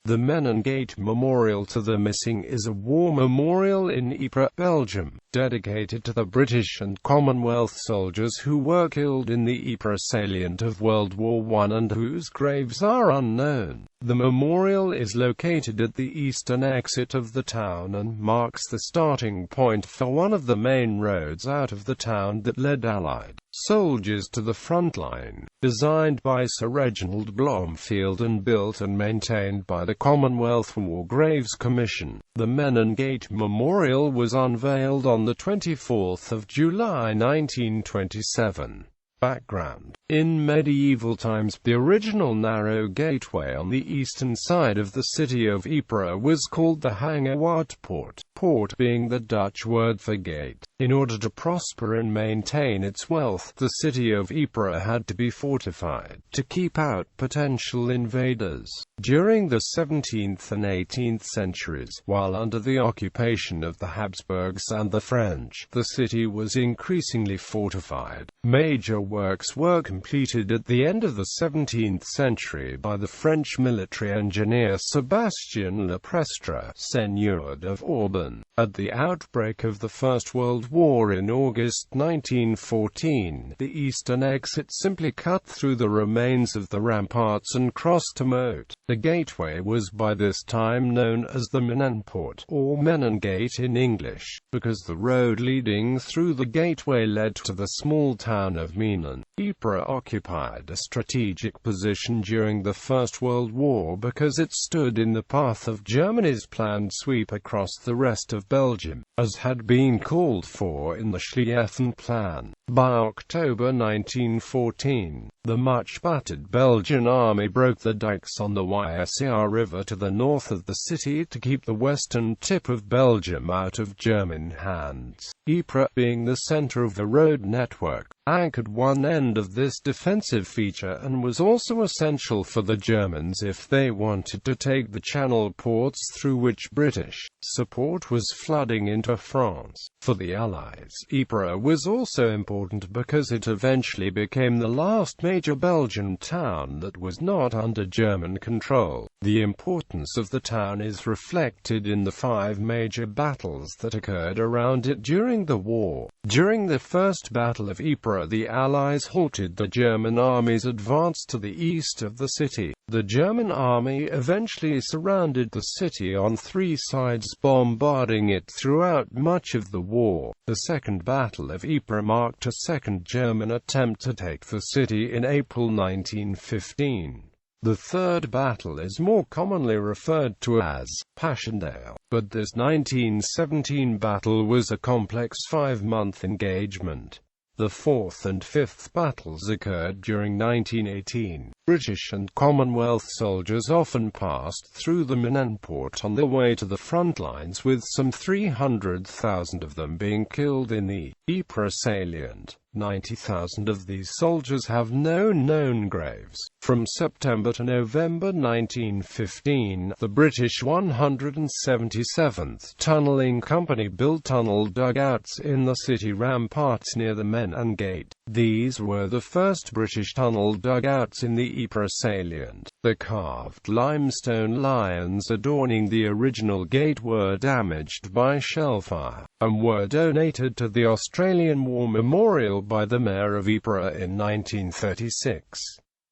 The Menin Gate Memorial to the Missing is a war memorial in Ypres, Belgium, dedicated to the British and Commonwealth soldiers who were killed in the Ypres salient of World War I and whose graves are unknown. The memorial is located at the eastern exit of the town and marks the starting point for one of the main roads out of the town that led Allied soldiers to the front line. Designed by Sir Reginald Blomfield and built and maintained by the Commonwealth War Graves Commission, the Menin Gate Memorial was unveiled on the 24th of July 1927. Background. In medieval times, the original narrow gateway on the eastern side of the city of Ypres was called the Poort, port being the Dutch word for gate. In order to prosper and maintain its wealth, the city of Ypres had to be fortified, to keep out potential invaders. During the 17th and 18th centuries, while under the occupation of the Habsburgs and the French, the city was increasingly fortified. Major works were completed at the end of the 17th century by the French military engineer Sébastien Le Prestre, Seigneur of Orban. At the outbreak of the First World War in August 1914, the eastern exit simply cut through the remains of the ramparts and crossed a moat. The gateway was by this time known as the Menin Port, or Menin Gate in English, because the road leading through the gateway led to the small town of Menin. Ypres occupied a strategic position during the First World War because it stood in the path of Germany's planned sweep across the rest of Belgium, as had been called for in the Schlieffen Plan. By October 1914, the much-battered Belgian army broke the dikes on the Ypres River to the north of the city to keep the western tip of Belgium out of German hands. Ypres, being the center of the road network, anchored one end of this defensive feature and was also essential for the Germans if they wanted to take the Channel ports through which British support was flooding into France. For the Allies, Ypres was also important because it eventually became the last major Belgian town that was not under German control. The importance of the town is reflected in the 5 major battles that occurred around it during the war. During the First Battle of Ypres, the Allies halted the German army's advance to the east of the city. The German army eventually surrounded the city on 3 sides, bombarding it throughout much of the war. The Second Battle of Ypres marked a second German attempt to take the city in April 1915. The third battle is more commonly referred to as Passchendaele, but this 1917 battle was a complex 5-month engagement. The fourth and fifth battles occurred during 1918. British and Commonwealth soldiers often passed through the Menin Port on their way to the front lines, with some 300,000 of them being killed in the Ypres salient. 90,000 of these soldiers have no known graves. From September to November 1915, the British 177th Tunnelling Company built tunnel dugouts in the city ramparts near the Menin Gate. These were the first British tunnel dugouts in the Ypres salient. The carved limestone lions adorning the original gate were damaged by shellfire, and were donated to the Australian War Memorial by the Mayor of Ypres in 1936.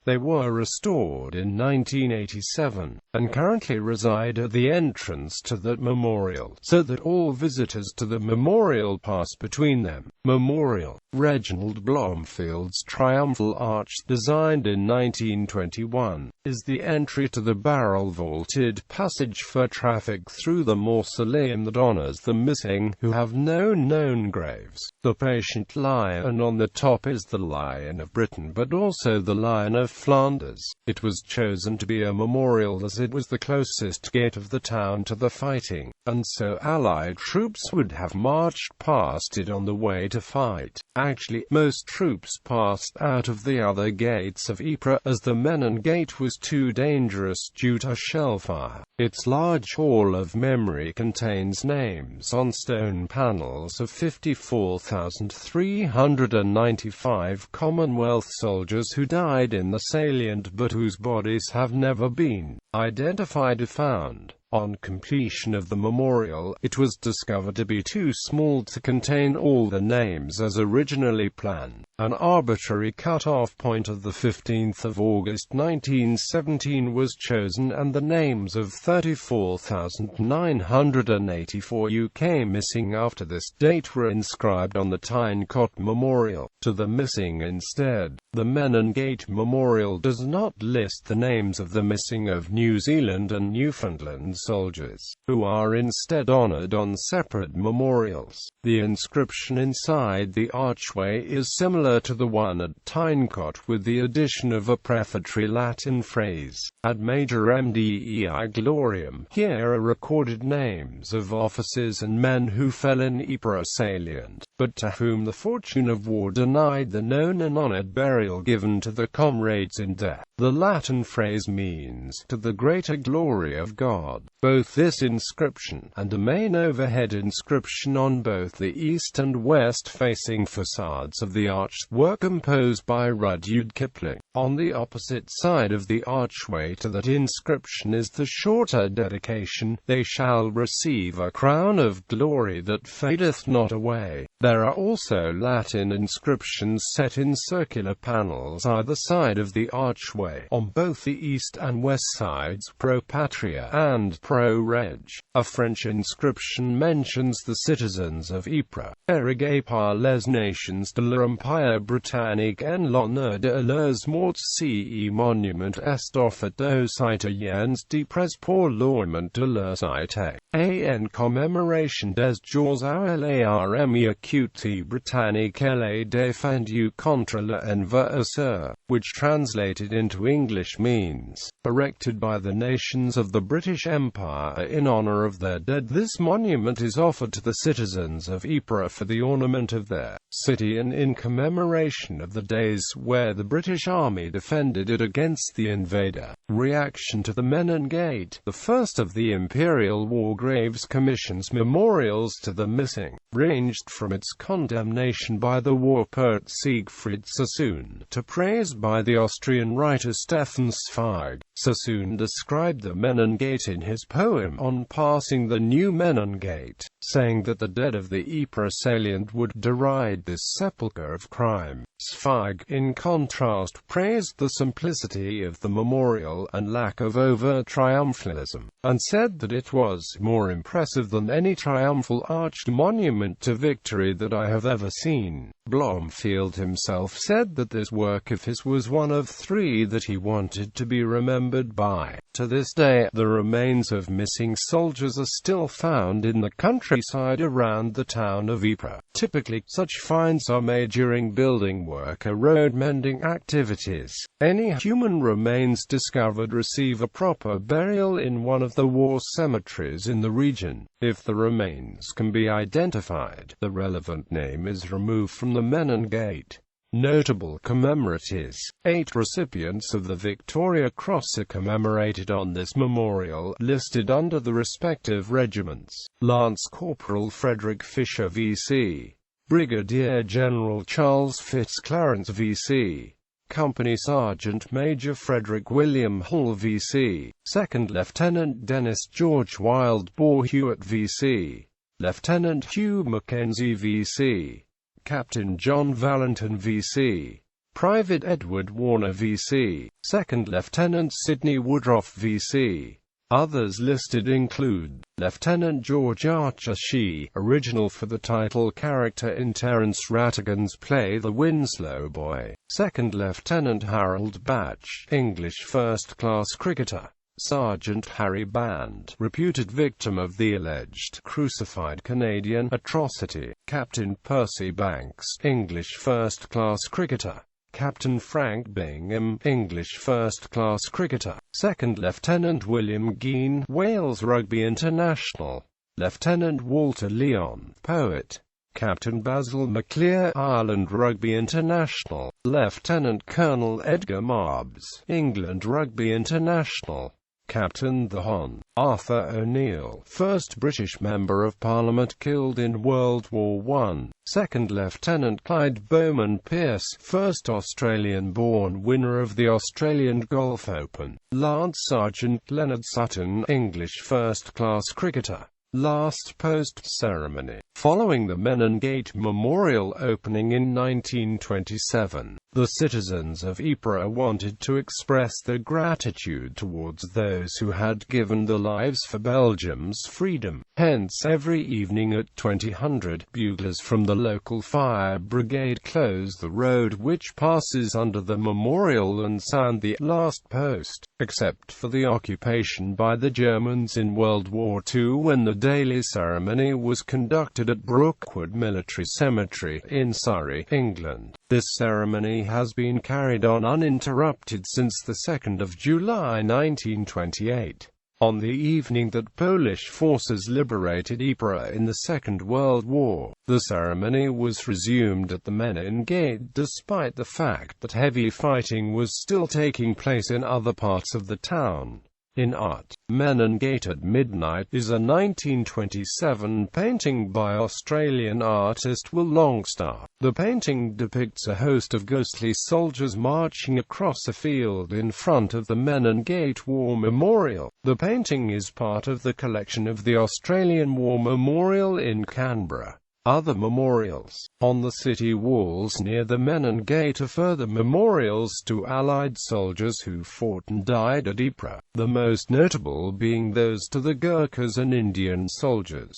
They were restored in 1987, and currently reside at the entrance to that memorial, so that all visitors to the memorial pass between them. Memorial. Reginald Blomfield's triumphal arch, designed in 1921, is the entry to the barrel-vaulted passage for traffic through the mausoleum that honors the missing, who have no known graves. The patient lion on the top is the Lion of Britain, but also the Lion of Flanders. It was chosen to be a memorial as it was the closest gate of the town to the fighting, and so Allied troops would have marched past it on the way to fight. Actually, most troops passed out of the other gates of Ypres, as the Menin Gate was was too dangerous due to shellfire. Its large hall of memory contains names on stone panels of 54,395 Commonwealth soldiers who died in the salient but whose bodies have never been identified or found. On completion of the memorial, it was discovered to be too small to contain all the names as originally planned. An arbitrary cut-off point of the 15th of August 1917 was chosen, and the names of 34,984 UK missing after this date were inscribed on the Menin Gate Memorial to the missing instead. The Menin Gate Memorial does not list the names of the missing of New Zealand and Newfoundland soldiers, who are instead honoured on separate memorials. The inscription inside the archway is similar to the one at Tyncott, with the addition of a prefatory Latin phrase, Ad Majorem Dei Gloriam. Here are recorded names of officers and men who fell in Ypres salient, but to whom the fortune of war denied the known and honoured burial given to the comrades in death. The Latin phrase means, to the greater glory of God. Both this inscription, and a main overhead inscription on both the east and west-facing facades of the arch, were composed by Rudyard Kipling. On the opposite side of the archway to that inscription is the shorter dedication, "They shall receive a crown of glory that fadeth not away." There are also Latin inscriptions set in circular panels either side of the archway, on both the east and west sides, Pro Patria and Pro Reg. A French inscription mentions the citizens of Ypres, érigés par les nations de l'Empire britannique en l'honneur de leurs morts. Ce monument est offert aux citoyens d'Ypres pour l'ornement de leur cité, et en commémoration des jours où l'armée acute britannique est défendue contre l'envahisseur, which translated into English means, erected by the nations of the British Empire in honor of their dead. This monument is offered to the citizens of Ypres for the ornament of their city and in commemoration of the days where the British Army defended it against the invader. Reaction to the Menin Gate. The first of the Imperial War Graves Commission's memorials to the missing, ranged from its condemnation by the war poet Siegfried Sassoon to praise by the Austrian writer Stefan Zweig. Sassoon described the Menin Gate in his poem On Passing the New Menin Gate, saying that the dead of the Ypres salient would deride this sepulchre of crime. Zweig, in contrast, praised the simplicity of the memorial and lack of overt triumphalism, and said that it was more impressive than any triumphal arched monument to victory that I have ever seen. Blomfield himself said that this work of his was one of three that he wanted to be remembered by. To this day, the remains of missing soldiers are still found in the countryside around the town of Ypres. Typically, such finds are made during building work or road-mending activities. Any human remains discovered receive a proper burial in one of the war cemeteries in the region. If the remains can be identified, the relevant name is removed from the Menin Gate. Notable commemoratives. 8 recipients of the Victoria Cross are commemorated on this memorial, listed under the respective regiments. Lance Corporal Frederick Fisher VC, Brigadier General Charles Fitzclarence VC, Company Sergeant Major Frederick William Hull VC, 2nd Lieutenant Dennis George Wildboar Hewitt VC, Lieutenant Hugh Mackenzie VC, Captain John Valentin VC, Private Edward Warner VC, 2nd Lieutenant Sidney Woodruff VC. Others listed include Lieutenant George Archer Shee, original for the title character in Terence Rattigan's play The Winslow Boy; 2nd Lieutenant Harold Batch, English first-class cricketer; Sergeant Harry Band, reputed victim of the alleged crucified Canadian atrocity; Captain Percy Banks, English first-class cricketer; Captain Frank Bingham, English first-class cricketer; 2nd Lieutenant William Gean, Wales Rugby International; Lieutenant Walter Leon, poet; Captain Basil Maclear, Ireland Rugby International; Lieutenant Colonel Edgar Marbs, England Rugby International; Captain the Hon. Arthur O'Neill, first British Member of Parliament killed in World War I; Second Lieutenant Clyde Bowman Pierce, first Australian-born winner of the Australian Golf Open; Lance Sergeant Leonard Sutton, English first-class cricketer. Last post-ceremony. Following the Menin Gate Memorial opening in 1927, the citizens of Ypres wanted to express their gratitude towards those who had given their lives for Belgium's freedom. Hence, every evening at 2000, buglers from the local fire brigade close the road which passes under the memorial and sound the last post, except for the occupation by the Germans in World War II, when the daily ceremony was conducted at Brookwood Military Cemetery in Surrey, England. This ceremony has been carried on uninterrupted since the 2nd of July 1928. On the evening that Polish forces liberated Ypres in the Second World War, the ceremony was resumed at the Menin Gate despite the fact that heavy fighting was still taking place in other parts of the town. In art, Menin Gate at Midnight is a 1927 painting by Australian artist Will Longstaff. The painting depicts a host of ghostly soldiers marching across a field in front of the Menin Gate War Memorial. The painting is part of the collection of the Australian War Memorial in Canberra. Other memorials. On the city walls near the Menin Gate are further memorials to Allied soldiers who fought and died at Ypres, the most notable being those to the Gurkhas and Indian soldiers.